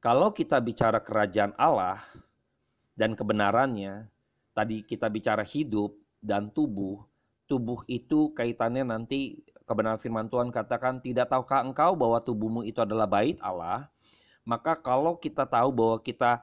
Kalau kita bicara kerajaan Allah dan kebenarannya, tadi kita bicara hidup dan tubuh. Tubuh itu kaitannya nanti kebenaran firman Tuhan katakan, tidak tahukah engkau bahwa tubuhmu itu adalah bait Allah? Maka kalau kita tahu bahwa kita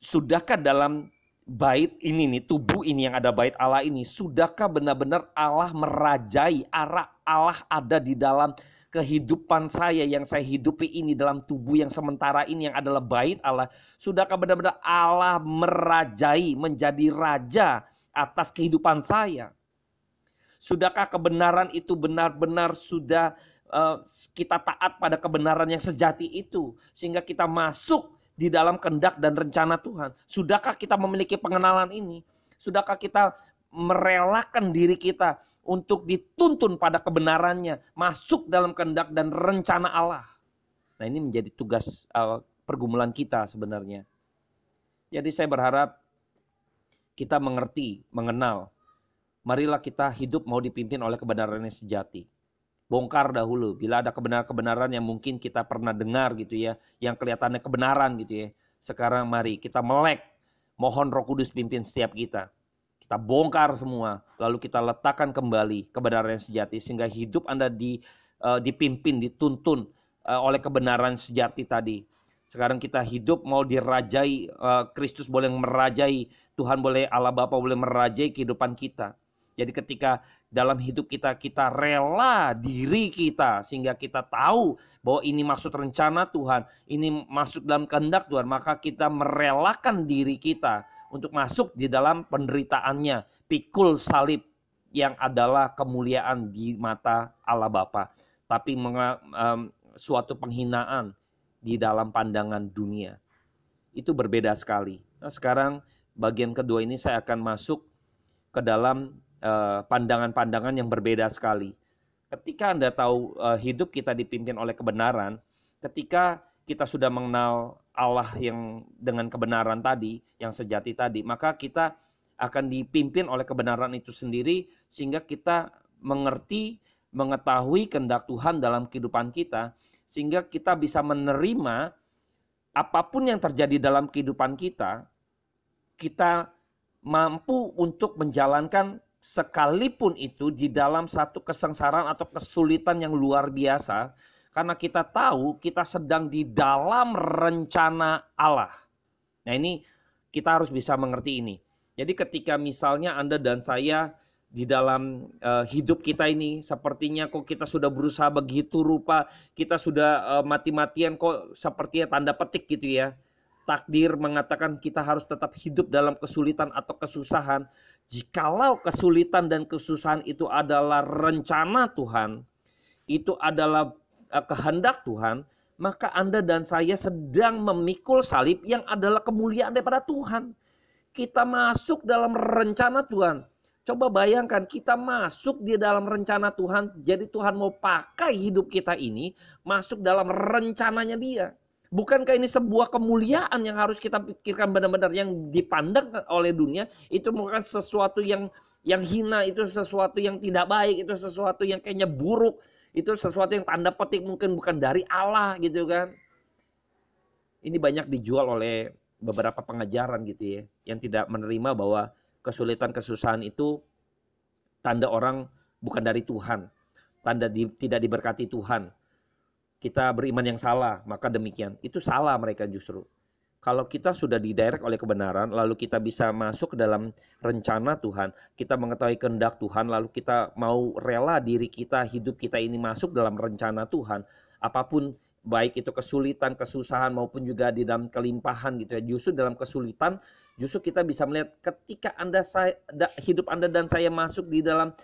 sudahkah dalam bait ini nih, tubuh ini yang ada bait Allah ini, sudahkah benar-benar Allah merajai, Allah ada di dalam kehidupan saya yang saya hidupi ini, dalam tubuh yang sementara ini yang adalah bait Allah? Sudahkah benar-benar Allah merajai, menjadi raja atas kehidupan saya? Sudahkah kebenaran itu benar-benar sudah kita taat pada kebenaran yang sejati itu, sehingga kita masuk di dalam kehendak dan rencana Tuhan? Sudahkah kita memiliki pengenalan ini? Sudahkah kita merelakan diri kita untuk dituntun pada kebenarannya, masuk dalam kehendak dan rencana Allah? Nah, ini menjadi tugas pergumulan kita sebenarnya. Jadi saya berharap kita mengerti, mengenal. Marilah kita hidup mau dipimpin oleh kebenaran yang sejati. Bongkar dahulu bila ada kebenaran-kebenaran yang mungkin kita pernah dengar gitu ya, yang kelihatannya kebenaran gitu ya. Sekarang mari kita melek, mohon Roh Kudus pimpin setiap kita. Kita bongkar semua, lalu kita letakkan kembali kebenaran yang sejati, sehingga hidup Anda dipimpin, dituntun oleh kebenaran sejati tadi. Sekarang kita hidup mau dirajai, Kristus boleh merajai, Tuhan boleh, Allah Bapa boleh merajai kehidupan kita. Jadi ketika dalam hidup kita, kita rela diri kita, sehingga kita tahu bahwa ini maksud rencana Tuhan, ini masuk dalam kehendak Tuhan, maka kita merelakan diri kita untuk masuk di dalam penderitaannya, pikul salib yang adalah kemuliaan di mata Allah Bapa, tapi suatu penghinaan di dalam pandangan dunia. Itu berbeda sekali. Nah, sekarang bagian kedua ini saya akan masuk ke dalam pandangan-pandangan yang berbeda sekali. Ketika Anda tahu hidup kita dipimpin oleh kebenaran, ketika kita sudah mengenal Allah yang dengan kebenaran tadi, yang sejati tadi, maka kita akan dipimpin oleh kebenaran itu sendiri, sehingga kita mengerti, mengetahui kehendak Tuhan dalam kehidupan kita, sehingga kita bisa menerima apapun yang terjadi dalam kehidupan kita, kita mampu untuk menjalankan sekalipun itu di dalam satu kesengsaraan atau kesulitan yang luar biasa, karena kita tahu kita sedang di dalam rencana Allah. Nah, ini kita harus bisa mengerti ini. Jadi ketika misalnya Anda dan saya di dalam hidup kita ini, sepertinya kok kita sudah berusaha begitu rupa, kita sudah mati-matian kok, sepertinya tanda petik gitu ya. Takdir mengatakan kita harus tetap hidup dalam kesulitan atau kesusahan. Jikalau kesulitan dan kesusahan itu adalah rencana Tuhan, itu adalah kehendak Tuhan, maka Anda dan saya sedang memikul salib yang adalah kemuliaan daripada Tuhan. Kita masuk dalam rencana Tuhan. Coba bayangkan, kita masuk di dalam rencana Tuhan. Jadi Tuhan mau pakai hidup kita ini masuk dalam rencananya Dia. Bukankah ini sebuah kemuliaan yang harus kita pikirkan benar-benar, yang dipandang oleh dunia itu bukan sesuatu yang hina, itu sesuatu yang tidak baik, itu sesuatu yang kayaknya buruk, itu sesuatu yang tanda petik mungkin bukan dari Allah gitu kan. Ini banyak dijual oleh beberapa pengajaran gitu ya, yang tidak menerima bahwa kesulitan kesusahan itu tanda orang bukan dari Tuhan, tanda tidak diberkati Tuhan. Kita beriman yang salah, maka demikian. Itu salah mereka justru. Kalau kita sudah didirect oleh kebenaran, lalu kita bisa masuk ke dalam rencana Tuhan, kita mengetahui kehendak Tuhan, lalu kita mau rela diri kita, hidup kita ini masuk dalam rencana Tuhan, apapun, baik itu kesulitan, kesusahan, maupun juga di dalam kelimpahan gitu ya. Justru dalam kesulitan, justru kita bisa melihat ketika hidup Anda dan saya masuk di dalam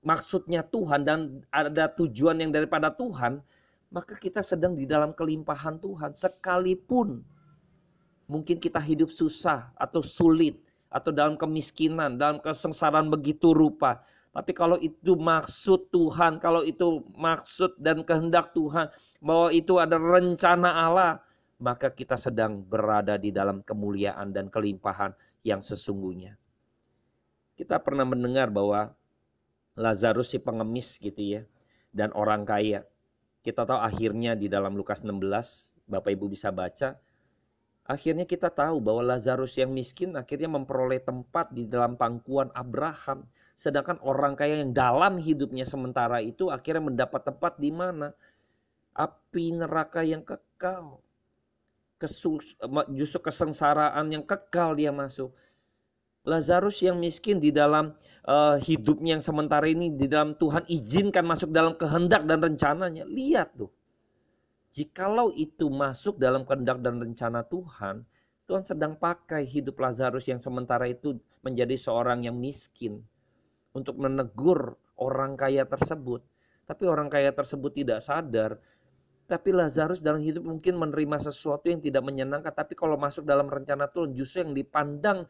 maksudnya Tuhan dan ada tujuan yang daripada Tuhan, maka kita sedang di dalam kelimpahan Tuhan. Sekalipun mungkin kita hidup susah atau sulit, atau dalam kemiskinan, dalam kesengsaraan begitu rupa. Tapi kalau itu maksud Tuhan, kalau itu maksud dan kehendak Tuhan, bahwa itu ada rencana Allah, maka kita sedang berada di dalam kemuliaan dan kelimpahan yang sesungguhnya. Kita pernah mendengar bahwa Lazarus si pengemis gitu ya, dan orang kaya. Kita tahu akhirnya di dalam Lukas 16, Bapak Ibu bisa baca, akhirnya kita tahu bahwa Lazarus yang miskin akhirnya memperoleh tempat di dalam pangkuan Abraham. Sedangkan orang kaya yang dalam hidupnya sementara itu akhirnya mendapat tempat di mana? Api neraka yang kekal. Justru kesengsaraan yang kekal dia masuk. Lazarus yang miskin di dalam hidupnya yang sementara ini, di dalam Tuhan izinkan masuk dalam kehendak dan rencananya. Lihat tuh. Jikalau itu masuk dalam kehendak dan rencana Tuhan, Tuhan sedang pakai hidup Lazarus yang sementara itu menjadi seorang yang miskin untuk menegur orang kaya tersebut. Tapi orang kaya tersebut tidak sadar. Tapi Lazarus dalam hidup mungkin menerima sesuatu yang tidak menyenangkan. Tapi kalau masuk dalam rencana Tuhan, justru yang dipandang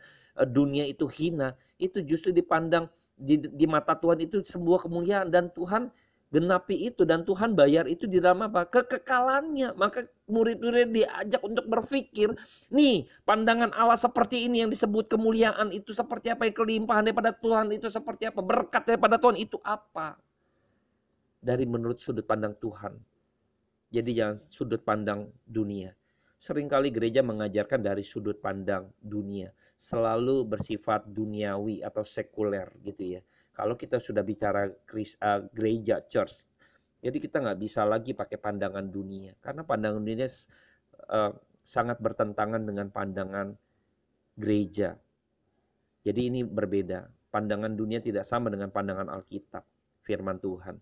dunia itu hina, itu justru dipandang di mata Tuhan itu sebuah kemuliaan. Dan Tuhan genapi itu, dan Tuhan bayar itu di dalam apa? Kekekalannya. Maka murid-murid diajak untuk berpikir, nih pandangan Allah seperti ini, yang disebut kemuliaan itu seperti apa, yang kelimpahan daripada Tuhan itu seperti apa, berkat daripada Tuhan itu apa. Dari menurut sudut pandang Tuhan. Jadi jangan sudut pandang dunia. Seringkali gereja mengajarkan dari sudut pandang dunia. Selalu bersifat duniawi atau sekuler gitu ya. Kalau kita sudah bicara gereja, church. Jadi kita nggak bisa lagi pakai pandangan dunia. Karena pandangan dunia sangat bertentangan dengan pandangan gereja. Jadi ini berbeda. Pandangan dunia tidak sama dengan pandangan Alkitab, firman Tuhan.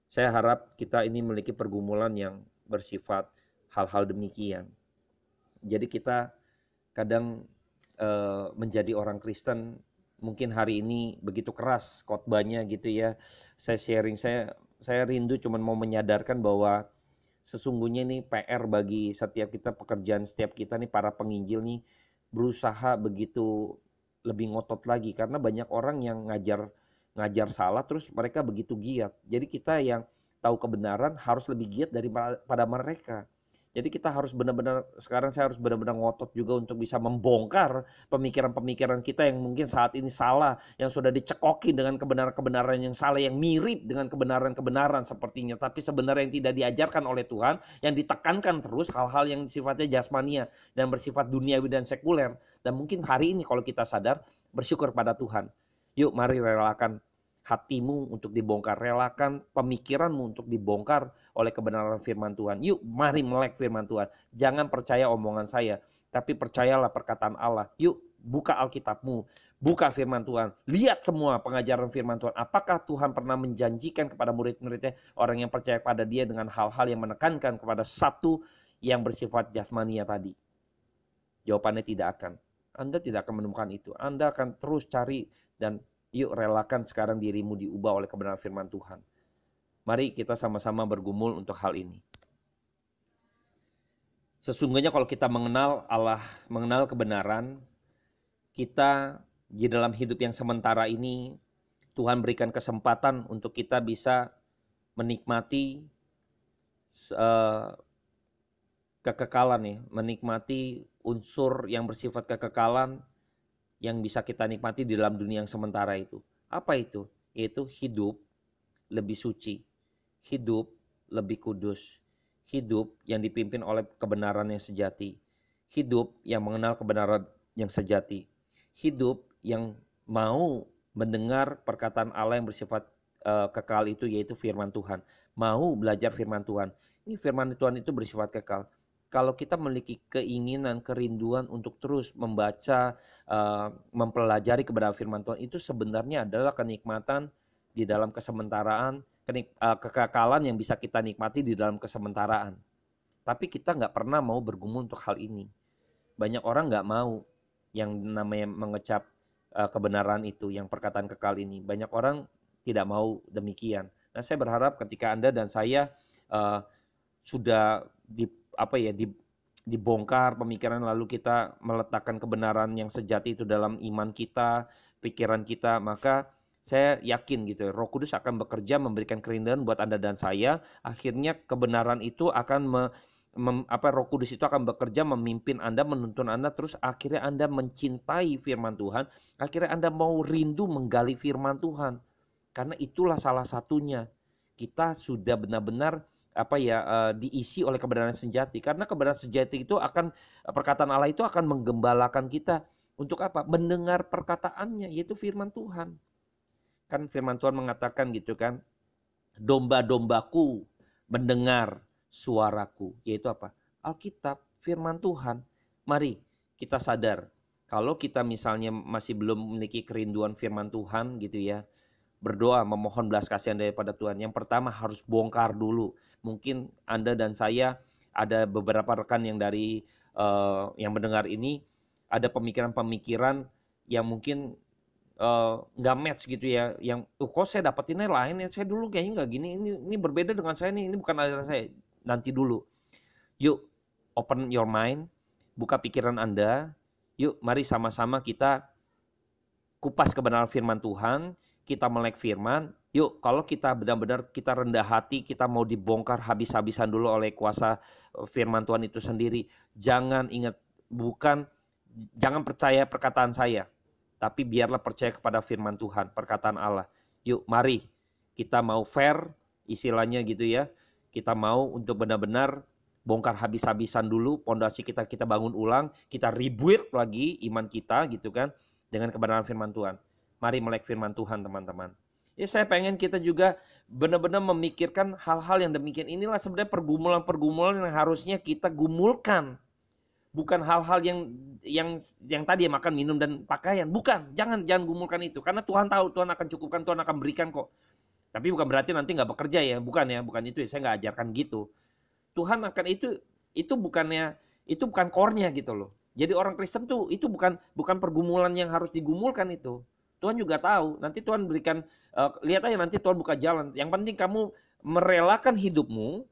Saya harap kita ini memiliki pergumulan yang bersifat hal-hal demikian. Jadi kita kadang menjadi orang Kristen, mungkin hari ini begitu keras khotbahnya gitu ya. Saya sharing, saya rindu cuman mau menyadarkan bahwa sesungguhnya ini PR bagi setiap kita, pekerjaan setiap kita nih, para penginjil nih, berusaha begitu lebih ngotot lagi. Karena banyak orang yang ngajar salah terus mereka begitu giat. Jadi kita yang tahu kebenaran harus lebih giat daripada mereka. Jadi kita harus benar-benar, sekarang saya harus benar-benar ngotot juga untuk bisa membongkar pemikiran-pemikiran kita yang mungkin saat ini salah, yang sudah dicekoki dengan kebenaran-kebenaran yang salah, yang mirip dengan kebenaran-kebenaran sepertinya, tapi sebenarnya yang tidak diajarkan oleh Tuhan, yang ditekankan terus hal-hal yang sifatnya jasmania dan bersifat duniawi dan sekuler. Dan mungkin hari ini kalau kita sadar, bersyukur pada Tuhan. Yuk mari relakan hatimu untuk dibongkar, relakan pemikiranmu untuk dibongkar oleh kebenaran firman Tuhan. Yuk mari melek firman Tuhan. Jangan percaya omongan saya, tapi percayalah perkataan Allah. Yuk buka Alkitabmu, buka firman Tuhan. Lihat semua pengajaran firman Tuhan. Apakah Tuhan pernah menjanjikan kepada murid-muridnya, orang yang percaya pada dia, dengan hal-hal yang menekankan kepada satu yang bersifat jasmania tadi? Jawabannya tidak akan. Anda tidak akan menemukan itu. Anda akan terus cari, dan yuk relakan sekarang dirimu diubah oleh kebenaran firman Tuhan. Mari kita sama-sama bergumul untuk hal ini. Sesungguhnya kalau kita mengenal Allah, mengenal kebenaran, kita di dalam hidup yang sementara ini, Tuhan berikan kesempatan untuk kita bisa menikmati kekekalan ya, menikmati unsur yang bersifat kekekalan yang bisa kita nikmati di dalam dunia yang sementara itu. Apa itu? Yaitu hidup lebih suci, hidup lebih kudus, hidup yang dipimpin oleh kebenaran yang sejati, hidup yang mengenal kebenaran yang sejati, hidup yang mau mendengar perkataan Allah yang bersifat kekal itu, yaitu firman Tuhan. Mau belajar firman Tuhan. Ini firman Tuhan itu bersifat kekal. Kalau kita memiliki keinginan, kerinduan untuk terus membaca, mempelajari kebenaran firman Tuhan, itu sebenarnya adalah kenikmatan di dalam kesementaraan, kekekalan yang bisa kita nikmati di dalam kesementaraan. Tapi kita nggak pernah mau bergumul untuk hal ini. Banyak orang nggak mau yang namanya mengecap kebenaran itu, yang perkataan kekal ini. Banyak orang tidak mau demikian. Nah, saya berharap ketika Anda dan saya sudah dibongkar pemikiran, lalu kita meletakkan kebenaran yang sejati itu dalam iman kita, pikiran kita, maka saya yakin gitu, Roh Kudus akan bekerja memberikan kerinduan buat Anda dan saya. Akhirnya kebenaran itu akan Roh Kudus itu akan bekerja memimpin Anda, menuntun Anda, terus akhirnya Anda mencintai firman Tuhan. Akhirnya Anda mau rindu menggali firman Tuhan. Karena itulah salah satunya. Kita sudah benar-benar diisi oleh kebenaran sejati. Karena kebenaran sejati itu akan, perkataan Allah itu akan menggembalakan kita untuk apa? Mendengar perkataannya, yaitu firman Tuhan. Kan firman Tuhan mengatakan gitu kan, domba-dombaku mendengar suaraku, yaitu apa? Alkitab, firman Tuhan. Mari kita sadar, kalau kita misalnya masih belum memiliki kerinduan firman Tuhan gitu ya, berdoa memohon belas kasihan daripada Tuhan. Yang pertama harus bongkar dulu. Mungkin Anda dan saya ada beberapa rekan yang dari yang mendengar ini ada pemikiran-pemikiran yang mungkin nggak match gitu ya, yang kok saya dapetinnya lain ya, saya dulu kayaknya nggak gini, ini berbeda dengan saya nih, ini bukan aliran saya. Nanti dulu, yuk open your mind, buka pikiran Anda, yuk mari sama-sama kita kupas kebenaran firman Tuhan, kita melek firman. Yuk, kalau kita benar-benar kita rendah hati, kita mau dibongkar habis-habisan dulu oleh kuasa firman Tuhan itu sendiri. Jangan jangan percaya perkataan saya, tapi biarlah percaya kepada firman Tuhan, perkataan Allah. Yuk, mari kita mau fair, istilahnya gitu ya. Kita mau untuk benar-benar bongkar habis-habisan dulu, pondasi kita bangun ulang, kita rebuild lagi iman kita gitu kan, dengan kebenaran firman Tuhan. Mari melek firman Tuhan, teman-teman. Ya, saya pengen kita juga benar-benar memikirkan hal-hal yang demikian. Inilah sebenarnya pergumulan-pergumulan yang harusnya kita gumulkan. Bukan hal-hal yang tadi ya, makan, minum, dan pakaian. Bukan, jangan gumulkan itu. Karena Tuhan tahu, Tuhan akan cukupkan, Tuhan akan berikan kok. Tapi bukan berarti nanti nggak bekerja ya, bukan itu ya. Saya nggak ajarkan gitu. Tuhan akan itu bukan core-nya gitu loh. Jadi orang Kristen tuh itu bukan pergumulan yang harus digumulkan itu. Tuhan juga tahu. Nanti Tuhan berikan, lihat aja nanti Tuhan buka jalan. Yang penting kamu merelakan hidupmu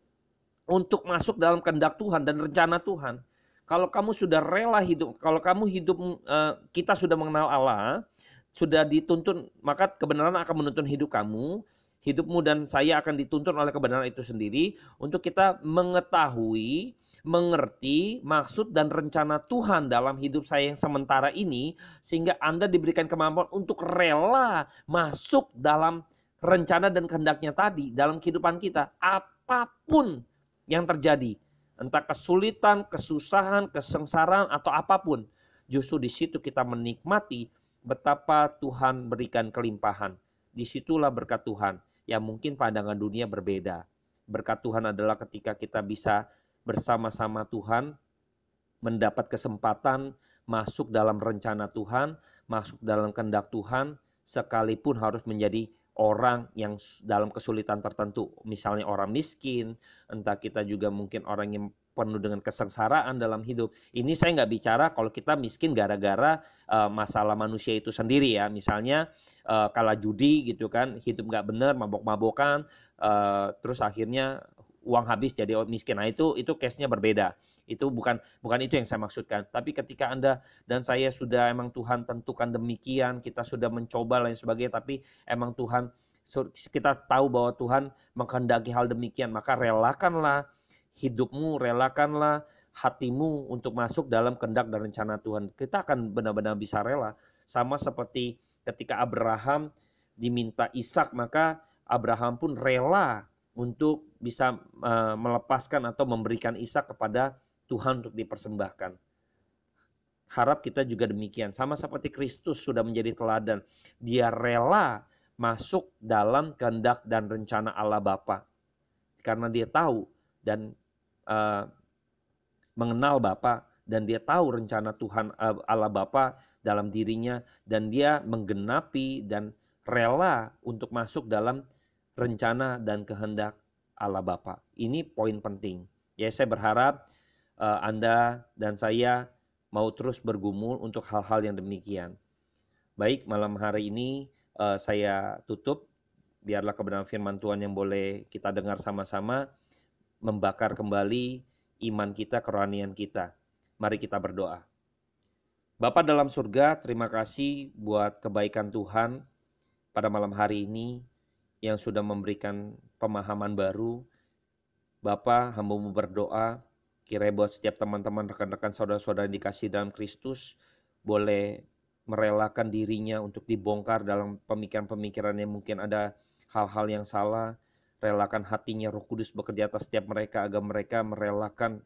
untuk masuk dalam kehendak Tuhan dan rencana Tuhan. Kalau kamu sudah rela hidup, kalau kamu hidup, kita sudah mengenal Allah, sudah dituntun, maka kebenaran akan menuntun hidup kamu. Hidupmu dan saya akan dituntun oleh kebenaran itu sendiri untuk kita mengetahui, mengerti maksud dan rencana Tuhan dalam hidup saya yang sementara ini, sehingga Anda diberikan kemampuan untuk rela masuk dalam rencana dan kehendaknya tadi dalam kehidupan kita. Apapun yang terjadi, entah kesulitan, kesusahan, kesengsaraan, atau apapun, justru di situ kita menikmati betapa Tuhan berikan kelimpahan. Disitulah berkat Tuhan. Ya mungkin pandangan dunia berbeda. Berkat Tuhan adalah ketika kita bisa bersama-sama Tuhan, mendapat kesempatan masuk dalam rencana Tuhan, masuk dalam kehendak Tuhan, sekalipun harus menjadi orang yang dalam kesulitan tertentu. Misalnya orang miskin, entah kita juga mungkin orang yang penuh dengan kesengsaraan dalam hidup. Ini saya nggak bicara kalau kita miskin gara-gara masalah manusia itu sendiri ya. Misalnya kalah judi gitu kan, hidup nggak benar, mabok-mabokan, terus akhirnya uang habis jadi miskin. Nah itu case-nya berbeda. Itu bukan itu yang saya maksudkan. Tapi ketika Anda dan saya sudah emang Tuhan tentukan demikian, kita sudah mencoba lain sebagainya, tapi emang Tuhan, kita tahu bahwa Tuhan menghendaki hal demikian, maka relakanlah hidupmu, relakanlah hatimu untuk masuk dalam kehendak dan rencana Tuhan. Kita akan benar-benar bisa rela. Sama seperti ketika Abraham diminta Ishak, maka Abraham pun rela untuk bisa melepaskan atau memberikan Ishak kepada Tuhan untuk dipersembahkan. Harap kita juga demikian. Sama seperti Kristus sudah menjadi teladan. Dia rela masuk dalam kehendak dan rencana Allah Bapa. Karena dia tahu dan mengenal Bapa, dan dia tahu rencana Tuhan Allah Bapa dalam dirinya, dan dia menggenapi dan rela untuk masuk dalam rencana dan kehendak Allah Bapa. Ini poin penting. Ya, saya berharap Anda dan saya mau terus bergumul untuk hal-hal yang demikian. Baik, malam hari ini saya tutup. Biarlah kebenaran firman Tuhan yang boleh kita dengar sama-sama membakar kembali iman kita, kerohanian kita. Mari kita berdoa. Bapa dalam surga, terima kasih buat kebaikan Tuhan pada malam hari ini yang sudah memberikan pemahaman baru. Bapa, hamba-Mu berdoa, kiranya buat setiap teman-teman, rekan-rekan, saudara-saudara yang dikasihi dalam Kristus, boleh merelakan dirinya untuk dibongkar dalam pemikiran-pemikiran yang mungkin ada hal-hal yang salah. relakan hatinya Roh Kudus bekerja atas setiap mereka, agar mereka merelakan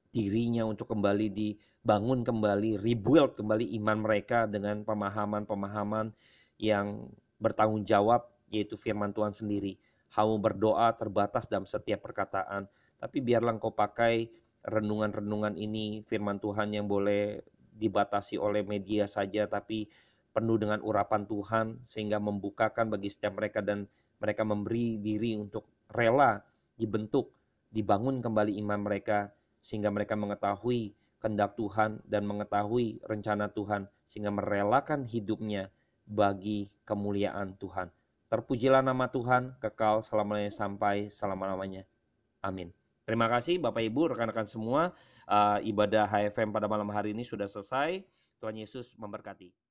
dirinya untuk kembali dibangun kembali, rebuild kembali iman mereka dengan pemahaman-pemahaman yang bertanggung jawab, yaitu firman Tuhan sendiri. Kamu berdoa terbatas dalam setiap perkataan, tapi biarlah Engkau pakai renungan-renungan ini, firman Tuhan yang boleh dibatasi oleh media saja, tapi penuh dengan urapan Tuhan, sehingga membukakan bagi setiap mereka, dan mereka memberi diri untuk rela dibentuk, dibangun kembali iman mereka, sehingga mereka mengetahui kehendak Tuhan dan mengetahui rencana Tuhan, sehingga merelakan hidupnya bagi kemuliaan Tuhan. Terpujilah nama Tuhan, kekal selamanya sampai selama-lamanya. Amin. Terima kasih Bapak Ibu, rekan-rekan semua. Ibadah HFM pada malam hari ini sudah selesai. Tuhan Yesus memberkati.